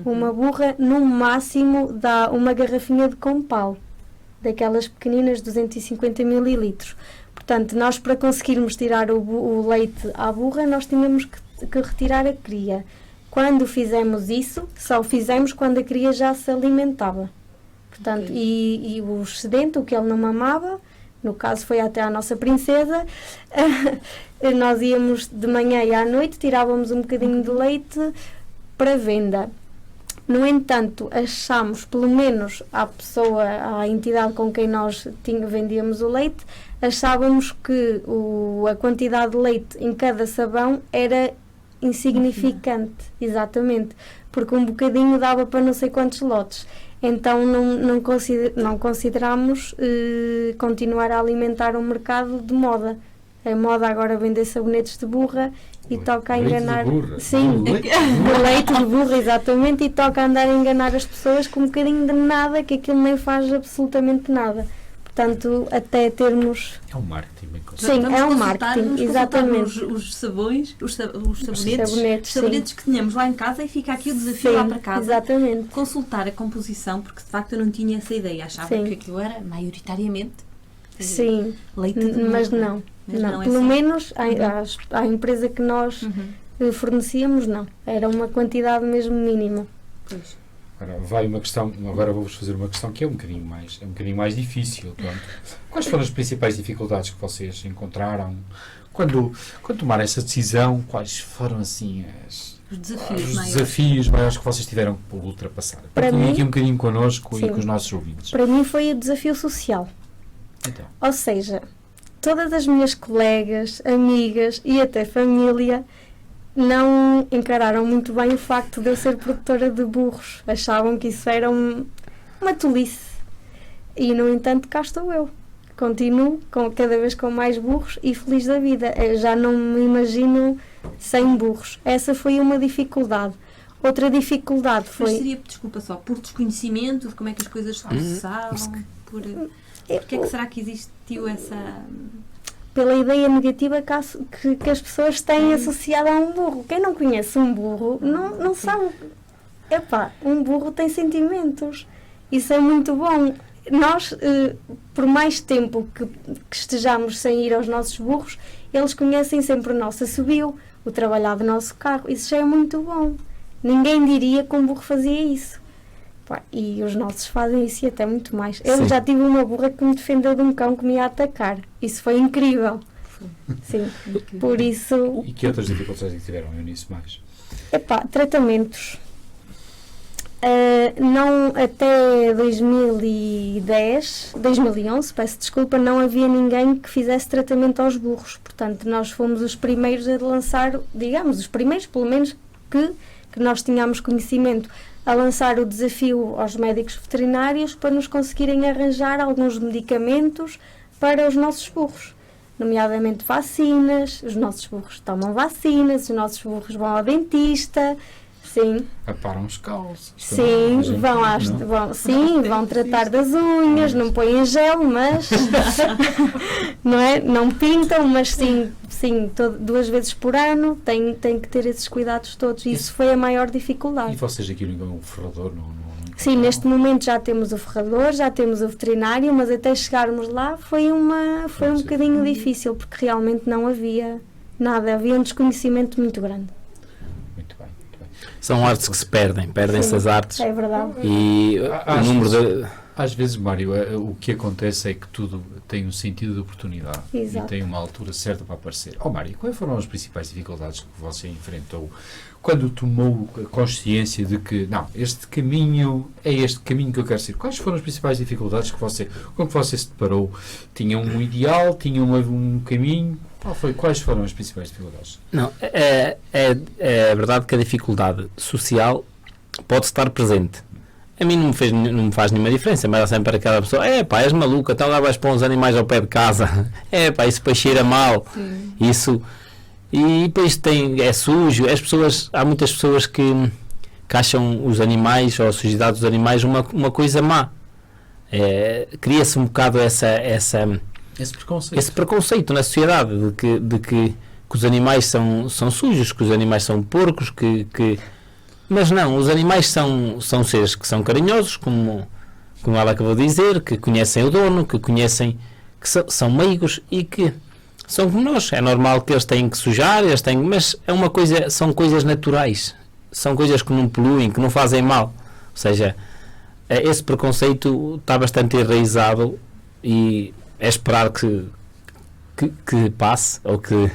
Uma burra, no máximo, dá uma garrafinha de Compal, daquelas pequeninas, 250 mililitros. Portanto, nós para conseguirmos tirar o leite à burra, nós tínhamos que retirar a cria. Quando fizemos isso, só o fizemos quando a cria já se alimentava. Portanto, e o excedente, o que ele não mamava, no caso foi até a nossa princesa, nós íamos de manhã e à noite, tirávamos um bocadinho de leite para venda. No entanto, achámos, pelo menos à entidade com quem nós vendíamos o leite, achávamos que a quantidade de leite em cada sabão era insignificante, exatamente, porque um bocadinho dava para não sei quantos lotes. Então não consideramos continuar a alimentar um mercado de moda. A moda agora vender sabonetes de burra e toca a enganar. Sim, de leite de burra, exatamente, e toca a andar a enganar as pessoas com um bocadinho de nada, que aquilo nem faz absolutamente nada. Portanto, até termos... É um marketing. Sim, é um marketing, exatamente. Os sabões, os sabonetes que tínhamos lá em casa, e fica aqui o desafio lá para casa. Exatamente. Consultar a composição, porque de facto eu não tinha essa ideia. Achava que aquilo era maioritariamente leite de burra. Mas não. Pelo menos à empresa que nós fornecíamos, não. Era uma quantidade mesmo mínima. Pois. Agora vou-vos fazer uma questão que é um bocadinho mais difícil. Pronto. Quais foram as principais dificuldades que vocês encontraram quando tomaram essa decisão? Quais foram assim os desafios maiores que vocês tiveram que ultrapassar? Partilhem aqui um bocadinho connosco e com os nossos ouvintes. Para mim foi o desafio social. Então. Ou seja, todas as minhas colegas, amigas e até família não encararam muito bem o facto de eu ser produtora de burros. Achavam que isso era uma tolice. E, no entanto, cá estou eu. Continuo cada vez com mais burros e feliz da vida. Eu já não me imagino sem burros. Essa foi uma dificuldade. Outra dificuldade foi... Mas seria, desculpa só, por desconhecimento de como é que as coisas se processavam? Porquê é que será que existiu essa... Pela ideia negativa que as pessoas têm associada a um burro. Quem não conhece um burro não sabe. Um burro tem sentimentos. Isso é muito bom. Nós, por mais tempo que estejamos sem ir aos nossos burros, eles conhecem sempre o nosso assobio, o trabalhar do nosso carro. Isso já é muito bom. Ninguém diria que um burro fazia isso. E os nossos fazem isso e até muito mais. Eu já tive uma burra que me defendeu de um cão que me ia atacar. Isso foi incrível. Sim. Por isso... E que outras dificuldades é que tiveram nisso mais? Tratamentos. Não, até 2011, peço desculpa, não havia ninguém que fizesse tratamento aos burros. Portanto, nós fomos os primeiros a lançar, digamos, os primeiros, pelo menos, que nós tínhamos conhecimento, a lançar o desafio aos médicos veterinários para nos conseguirem arranjar alguns medicamentos para os nossos burros, nomeadamente vacinas. Os nossos burros tomam vacinas, os nossos burros vão ao dentista, sim. Aparam os calços. Sim, vão tratar das unhas, não põem gel, mas não é? Não pintam, mas sim 2 vezes por ano, tem que ter esses cuidados todos. Isso foi a maior dificuldade. E vocês aqui no ferrador Sim, neste momento já temos o ferrador, já temos o veterinário, mas até chegarmos lá foi um bocadinho difícil, porque realmente não havia nada, havia um desconhecimento muito grande. Muito bem. São artes que se perdem-se as artes. É verdade. E o número Às vezes, Mário, o que acontece é que tudo tem um sentido de oportunidade. Exato. E tem uma altura certa para aparecer. Mário, quais foram as principais dificuldades que você enfrentou quando tomou consciência de que, não, este caminho é este caminho que eu quero seguir? Quais foram as principais dificuldades com que você se deparou? Tinha um ideal? Tinha um caminho? Quais foram as principais dificuldades? Não, é verdade que a dificuldade social pode estar presente. A mim não me faz nenhuma diferença, mas há sempre aquela pessoa, és maluca, então lá vais pôr uns animais ao pé de casa, isso depois cheira mal, isso, e depois é sujo, há muitas pessoas que acham os animais, ou a sujidade dos animais, uma coisa má. Cria-se um bocado esse preconceito na sociedade, de que os animais são sujos, que os animais são porcos, mas não, os animais são seres que são carinhosos, como ela acabou de dizer, que conhecem o dono, que são meigos e que são como nós. É normal que eles têm que sujar, mas são coisas naturais, são coisas que não poluem, que não fazem mal. Ou seja, esse preconceito está bastante enraizado e é esperar que passe, ou que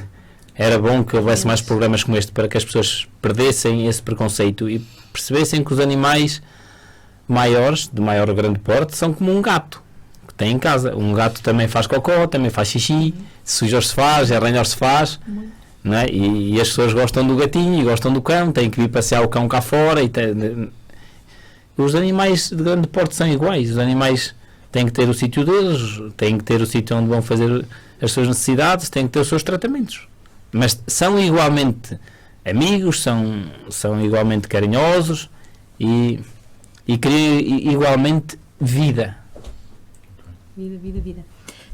era bom que houvesse mais programas como este para que as pessoas perdessem esse preconceito e percebessem que os animais maiores, de maior ou grande porte, são como um gato que tem em casa. Um gato também faz cocó, também faz xixi, sujos se faz, arranhos se faz, não é? E as pessoas gostam do gatinho e gostam do cão, têm que vir passear o cão cá fora. Os animais de grande porte são iguais. Os animais têm que ter o sítio deles, têm que ter o sítio onde vão fazer as suas necessidades, têm que ter os seus tratamentos. Mas são igualmente amigos, são igualmente carinhosos e criam igualmente vida. Vida.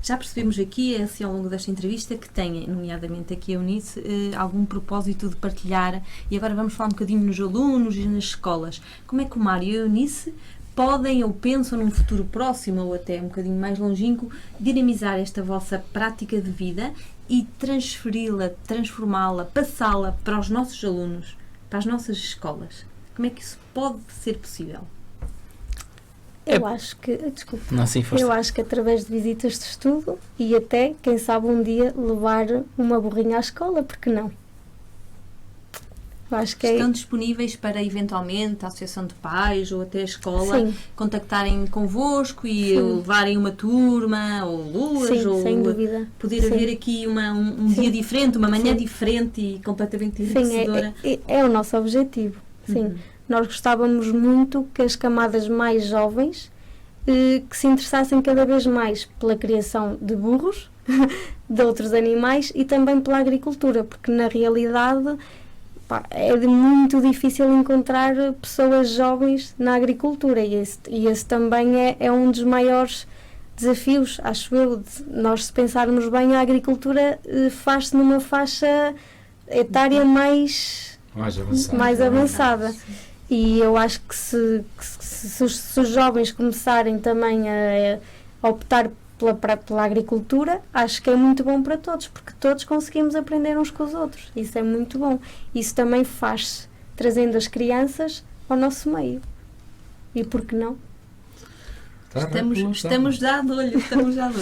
Já percebemos aqui, assim, ao longo desta entrevista, que tem, nomeadamente aqui a Eunice, algum propósito de partilhar, e agora vamos falar um bocadinho nos alunos e nas escolas. Como é que o Mário e a Eunice podem ou pensam num futuro próximo ou até um bocadinho mais longínquo dinamizar esta vossa prática de vida e transformá-la, passá-la para os nossos alunos, para as nossas escolas? Como é que isso pode ser possível? Eu acho que, Eu acho que através de visitas de estudo e até, quem sabe, um dia levar uma burrinha à escola, porque não? Eu acho que estão disponíveis para, eventualmente, a Associação de Pais ou até a escola contactarem convosco e levarem uma turma ou duas, ou sem dúvida. Poder haver aqui um dia diferente, uma manhã diferente e completamente enriquecedora. É o nosso objetivo. Sim. Nós gostávamos muito que as camadas mais jovens que se interessassem cada vez mais pela criação de burros, de outros animais e também pela agricultura, porque na realidade é muito difícil encontrar pessoas jovens na agricultura e esse também é um dos maiores desafios, acho eu. Nós, se pensarmos bem, a agricultura faz-se numa faixa etária mais avançada. E eu acho que se os jovens começarem também a optar pela agricultura, acho que é muito bom para todos, porque todos conseguimos aprender uns com os outros. Isso é muito bom. Isso também faz-se trazendo as crianças ao nosso meio. E por que não? Estamos já de olho.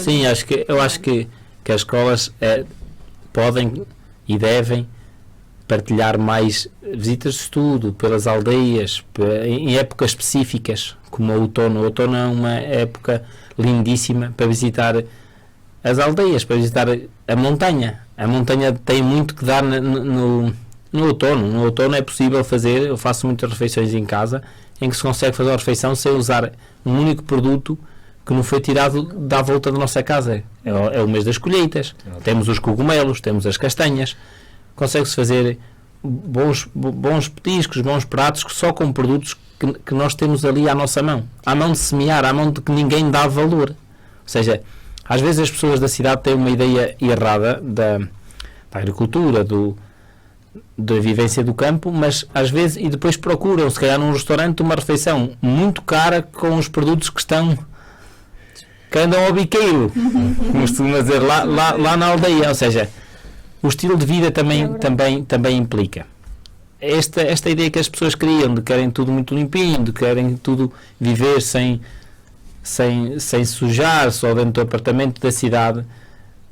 Sim, eu acho que as escolas podem e devem partilhar mais visitas de estudo pelas aldeias, em épocas específicas, como o outono. O outono é uma época lindíssima para visitar as aldeias, para visitar a montanha. A montanha tem muito que dar no outono. No outono é possível fazer, eu faço muitas refeições em casa, em que se consegue fazer uma refeição sem usar um único produto que não foi tirado da volta da nossa casa. É o mês das colheitas. Temos os cogumelos, temos as castanhas. Consegue-se fazer bons petiscos, bons pratos, só com produtos que nós temos ali à nossa mão. À mão de semear, à mão de que ninguém dá valor. Ou seja, às vezes as pessoas da cidade têm uma ideia errada da agricultura, da vivência do campo, mas às vezes, e depois procuram, se calhar num restaurante, uma refeição muito cara com os produtos que andam ao biqueiro, como costuma dizer, lá na aldeia. Ou seja, o estilo de vida também implica esta ideia que as pessoas criam, de querem tudo muito limpinho, de querem tudo viver sem sem sujar, só dentro do apartamento da cidade,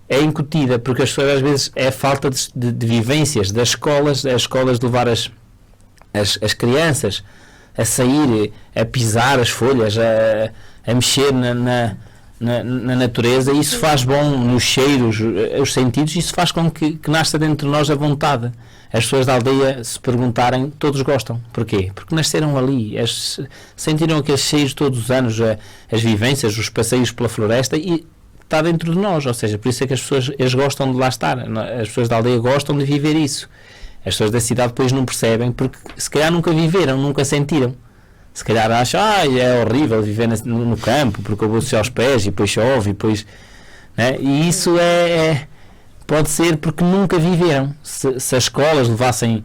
é incutida, porque as pessoas às vezes é falta de vivências das escolas, as escolas de levar as crianças a sair, a pisar as folhas, a mexer na natureza, e isso faz bom nos cheiros, os sentidos, isso faz com que nasça dentro de nós a vontade. As pessoas da aldeia, se perguntarem, todos gostam. Porquê? Porque nasceram ali, sentiram aqueles cheiros todos os anos, as vivências, os passeios pela floresta, e está dentro de nós, ou seja, por isso é que as pessoas gostam de lá estar, as pessoas da aldeia gostam de viver isso. As pessoas da cidade depois não percebem, porque se calhar nunca viveram, nunca sentiram. Se calhar acham, é horrível viver no campo, porque eu vou sujar os pés e depois chove, e depois, né? E isso pode ser porque nunca viveram. Se as escolas levassem,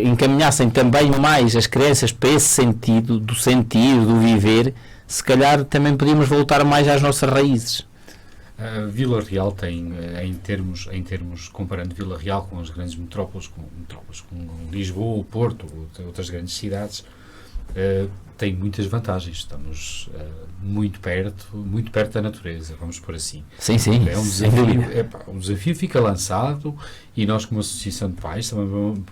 encaminhassem também mais as crianças para esse sentido, do sentir, do viver, se calhar também podíamos voltar mais às nossas raízes. Vila Real tem, em termos, comparando Vila Real com as grandes metrópoles, com Lisboa, o Porto, outras grandes cidades, tem muitas vantagens. Estamos muito perto da natureza, vamos por assim. Sim, sim. É um desafio fica lançado, e nós, como Associação de Pais, também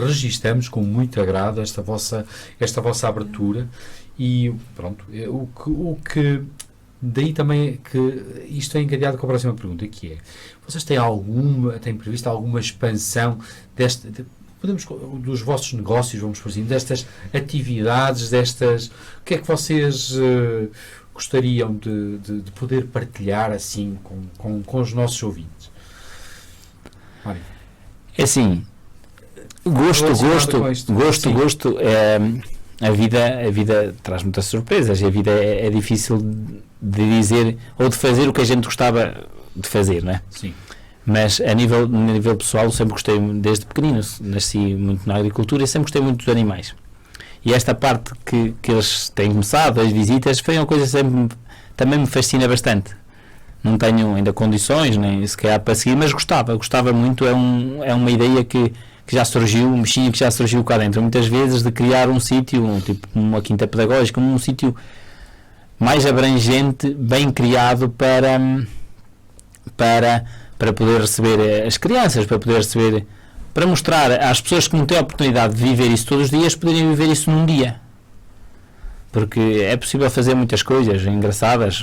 registramos com muito agrado esta vossa abertura, e pronto, o que daí também que isto é encadeado com a próxima pergunta, que é: vocês têm previsto alguma expansão dos vossos negócios, vamos por assim, destas atividades, o que é que vocês gostariam de poder partilhar assim com os nossos ouvintes? Mário. É assim, gosto, a vida traz muitas surpresas, e a vida é difícil de dizer ou de fazer o que a gente gostava de fazer, não é? Sim. Mas a nível pessoal, sempre gostei, desde pequenino, nasci muito na agricultura e sempre gostei muito dos animais. E esta parte que eles têm começado, as visitas, foi uma coisa que sempre também me fascina bastante. Não tenho ainda condições, nem sequer para seguir, mas gostava muito. É uma ideia que já surgiu, um bichinho que já surgiu cá dentro, muitas vezes, de criar um sítio, tipo uma quinta pedagógica, um sítio mais abrangente, bem criado para poder receber as crianças, para mostrar às pessoas que não têm a oportunidade de viver isso todos os dias, poderem viver isso num dia. Porque é possível fazer muitas coisas engraçadas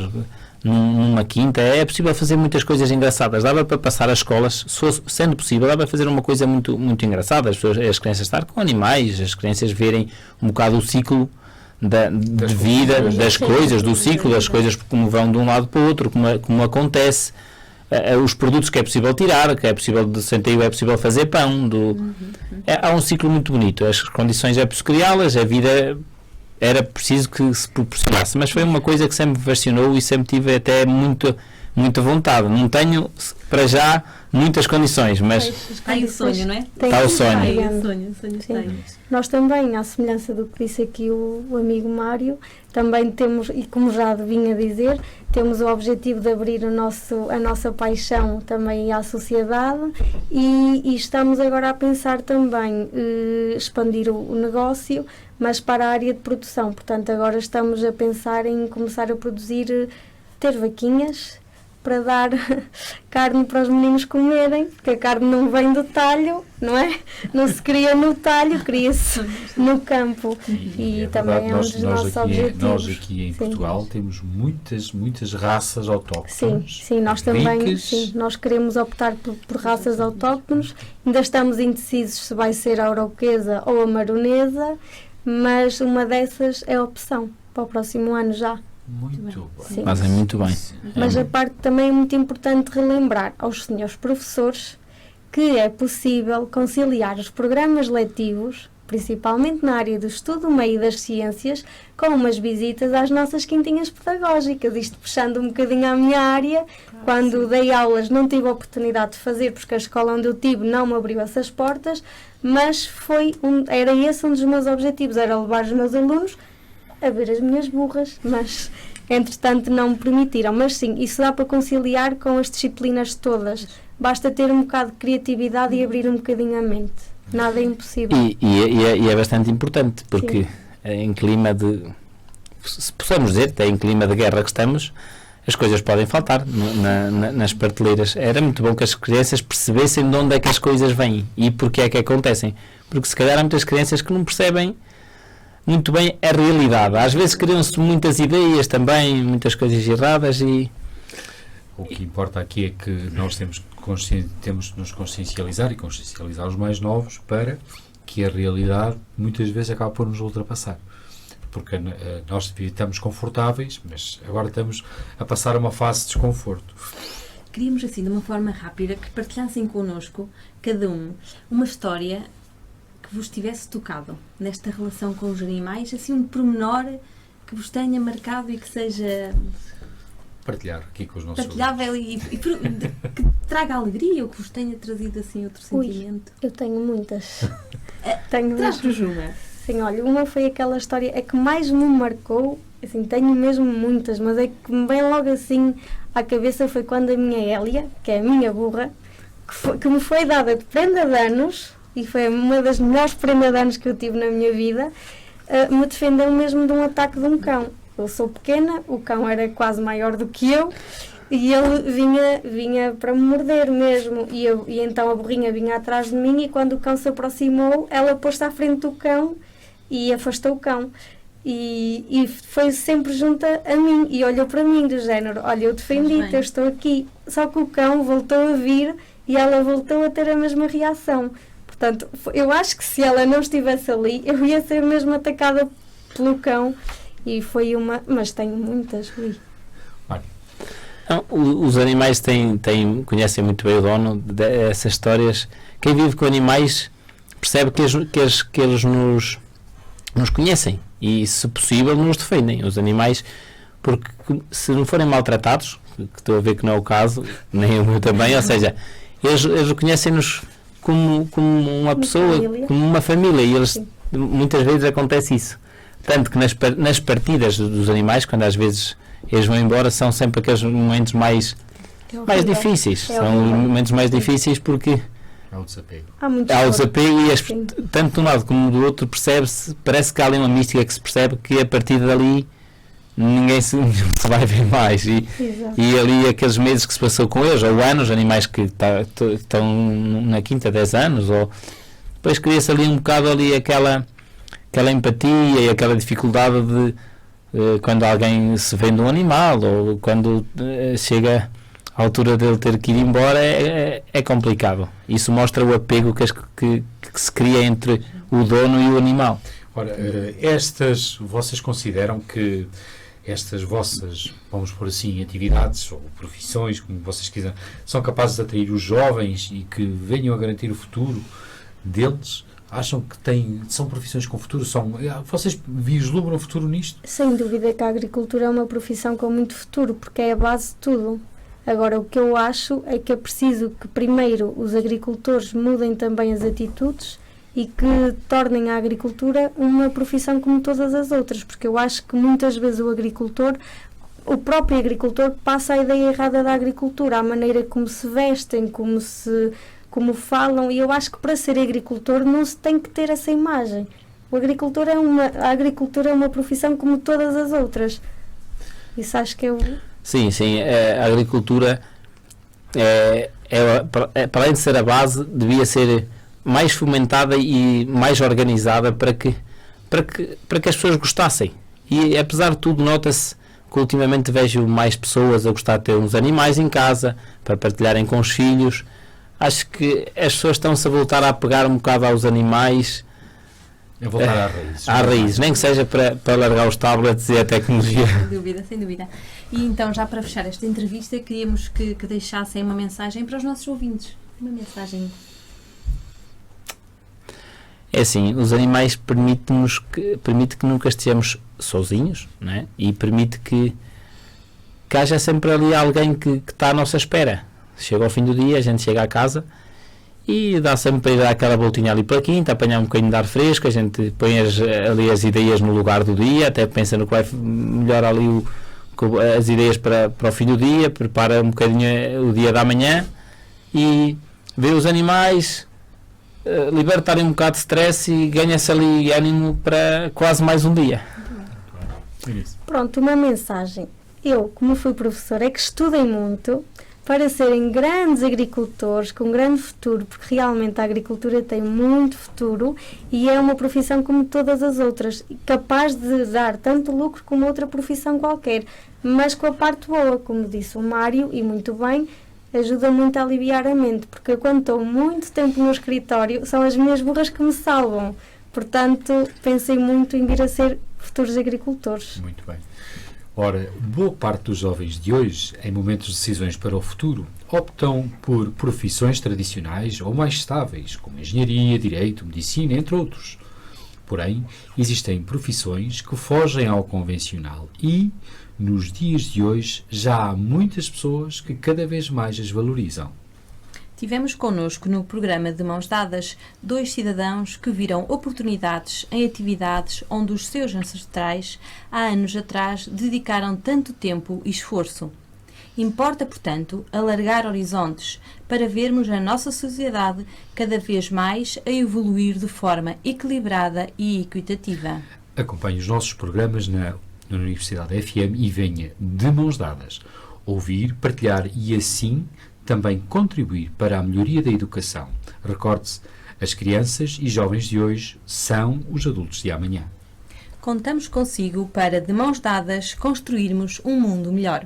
numa quinta, é possível fazer muitas coisas engraçadas. Dava para passar as escolas, sendo possível, dava para fazer uma coisa muito, muito engraçada. As crianças estar com animais, as crianças verem um bocado o ciclo de vida, das coisas, do ciclo das coisas, como vão de um lado para o outro, como acontece, os produtos que é possível tirar, que é possível, de centeio é possível fazer pão, há um ciclo muito bonito. As condições é preciso criá-las, a vida era preciso que se proporcionasse, mas foi uma coisa que sempre me fascinou e sempre tive até muita vontade. Não tenho para já muitas condições, mas está o sonho, não é? Está o sonho. Nós também, à semelhança do que disse aqui o amigo Mário, também temos, e como já vinha a dizer, temos o objetivo de abrir a nossa paixão também à sociedade, e estamos agora a pensar também expandir o negócio, mas para a área de produção. Portanto, agora estamos a pensar em começar a produzir, ter vaquinhas, para dar carne para os meninos comerem, porque a carne não vem do talho, não é? Não se cria no talho, cria-se no campo. E também é um dos nossos objetivos. Nós aqui em Portugal temos muitas raças autóctones. Sim, nós também, nós queremos optar por raças autóctones. Ainda estamos indecisos se vai ser a arauquesa ou a maronesa, mas uma dessas é a opção para o próximo ano já. Muito bem. Fazem muito bem. Mas a parte também é muito importante relembrar aos senhores professores que é possível conciliar os programas letivos, principalmente na área do estudo do meio das ciências, com umas visitas às nossas quintinhas pedagógicas. Isto puxando um bocadinho à minha área, quando dei aulas não tive a oportunidade de fazer, porque a escola onde eu tive não me abriu essas portas, mas era esse um dos meus objetivos, era levar os meus alunos a ver as minhas burras, mas entretanto não me permitiram. Mas sim, isso dá para conciliar com as disciplinas todas. Basta ter um bocado de criatividade e abrir um bocadinho a mente. Nada é impossível. E é bastante importante, porque em clima de se possamos dizer, até em clima de guerra que estamos, as coisas podem faltar nas prateleiras. Era muito bom que as crianças percebessem de onde é que as coisas vêm e porque é que acontecem. Porque se calhar há muitas crianças que não percebem muito bem a realidade. Às vezes criam-se muitas ideias também, muitas coisas erradas e... O que importa aqui é que nós temos de nos consciencializar e consciencializar os mais novos para que a realidade muitas vezes acaba por nos ultrapassar. Porque nós estamos confortáveis, mas agora estamos a passar uma fase de desconforto. Queríamos, assim, de uma forma rápida, que partilhassem connosco, cada um, uma história que vos tivesse tocado nesta relação com os animais, assim, um pormenor que vos tenha marcado e que seja... Partilhar aqui com os nossos partilhável e que traga alegria ou que vos tenha trazido, assim, outro sentimento. Eu tenho muitas. Traz-nos uma. Sim, olha, uma foi aquela história, é que mais me marcou, assim, tenho mesmo muitas, mas é que me vem logo assim à cabeça foi quando a minha Hélia, que é a minha burra, que me foi dada de prenda de anos, e foi uma das melhores prendas de anos que eu tive na minha vida, me defendeu mesmo de um ataque de um cão. Eu sou pequena, o cão era quase maior do que eu, e ele vinha para me morder mesmo, e então a burrinha vinha atrás de mim, e quando o cão se aproximou, ela pôs-se à frente do cão e afastou o cão. E foi sempre junto a mim, e olhou para mim do género, olha, eu defendi-te, eu estou aqui. Só que o cão voltou a vir e ela voltou a ter a mesma reação. Portanto, eu acho que se ela não estivesse ali, eu ia ser mesmo atacada pelo cão. E foi uma... Mas tenho muitas, Rui. Não, os animais conhecem muito bem o dono dessas histórias. Quem vive com animais percebe que eles nos conhecem e, se possível, nos defendem. Os animais, porque se não forem maltratados, que estou a ver que não é o caso, nem o meu também, ou seja, eles reconhecem-nos como uma pessoa, como uma família, e eles, muitas vezes acontece isso. Tanto que nas partidas dos animais, quando às vezes eles vão embora, são sempre aqueles momentos mais difíceis. São momentos mais difíceis porque há o desapego. Há o desapego e tanto de um lado como do outro parece que há ali uma mística que se percebe que a partir dali ninguém se vai ver mais. E ali aqueles meses que se passou com eles, ou anos, animais que estão na quinta, 10 anos, ou depois cria-se ali um bocado ali aquela empatia e aquela dificuldade de quando alguém se vende um animal ou quando chega à altura dele ter que ir embora, é complicado. Isso mostra o apego que se cria entre o dono e o animal. Ora, vocês consideram que estas vossas, vamos por assim, atividades ou profissões, como vocês quiserem, são capazes de atrair os jovens e que venham a garantir o futuro deles? Acham que são profissões com futuro? Vocês vislumbram o futuro nisto? Sem dúvida que a agricultura é uma profissão com muito futuro, porque é a base de tudo. Agora, o que eu acho é que é preciso que primeiro os agricultores mudem também as atitudes e que tornem a agricultura uma profissão como todas as outras, porque eu acho que muitas vezes o próprio agricultor passa a ideia errada da agricultura, a maneira como se vestem, como falam, e eu acho que para ser agricultor não se tem que ter essa imagem. A agricultura é uma profissão como todas as outras. Isso acho que eu... Sim, a agricultura para além de ser a base, devia ser mais fomentada e mais organizada para que as pessoas gostassem. E apesar de tudo, nota-se que ultimamente vejo mais pessoas a gostar de ter uns animais em casa para partilharem com os filhos. Acho que as pessoas estão-se a voltar a pegar um bocado aos animais, a voltar à raiz. À raiz, nem que seja para largar os tablets e a tecnologia. Sem dúvida. E então, já para fechar esta entrevista, queríamos que deixassem uma mensagem para os nossos ouvintes. Uma mensagem. É assim, os animais permite que nunca estejamos sozinhos, não é? E permite que haja sempre ali alguém que está à nossa espera. Chega ao fim do dia, a gente chega à casa e dá sempre para ir dar aquela voltinha ali pela quinta, apanhar um bocadinho de ar fresco, a gente põe ali as ideias no lugar do dia, até pensa no que vai melhorar ali as ideias para o fim do dia, prepara um bocadinho o dia da manhã e vê os animais libertarem um bocado de stress e ganha-se ali ânimo para quase mais um dia. Inês. Pronto, uma mensagem. Eu, como fui professora, é que estudei muito para serem grandes agricultores com grande futuro, porque realmente a agricultura tem muito futuro e é uma profissão como todas as outras, capaz de dar tanto lucro como outra profissão qualquer, mas com a parte boa, como disse o Mário, e muito bem, ajuda muito a aliviar a mente, porque eu, quando estou muito tempo no escritório, são as minhas burras que me salvam. Portanto, pensei muito em vir a ser futuros agricultores. Muito bem. Ora, boa parte dos jovens de hoje, em momentos de decisões para o futuro, optam por profissões tradicionais ou mais estáveis, como engenharia, direito, medicina, entre outros. Porém, existem profissões que fogem ao convencional e, nos dias de hoje, já há muitas pessoas que cada vez mais as valorizam. Tivemos connosco no programa de Mãos Dadas 2 cidadãos que viram oportunidades em atividades onde os seus ancestrais, há anos atrás, dedicaram tanto tempo e esforço. Importa, portanto, alargar horizontes para vermos a nossa sociedade cada vez mais a evoluir de forma equilibrada e equitativa. Acompanhe os nossos programas na Universidade FM e venha de mãos dadas, ouvir, partilhar e assim também contribuir para a melhoria da educação. Recorde-se, as crianças e jovens de hoje são os adultos de amanhã. Contamos consigo para, de mãos dadas, construirmos um mundo melhor.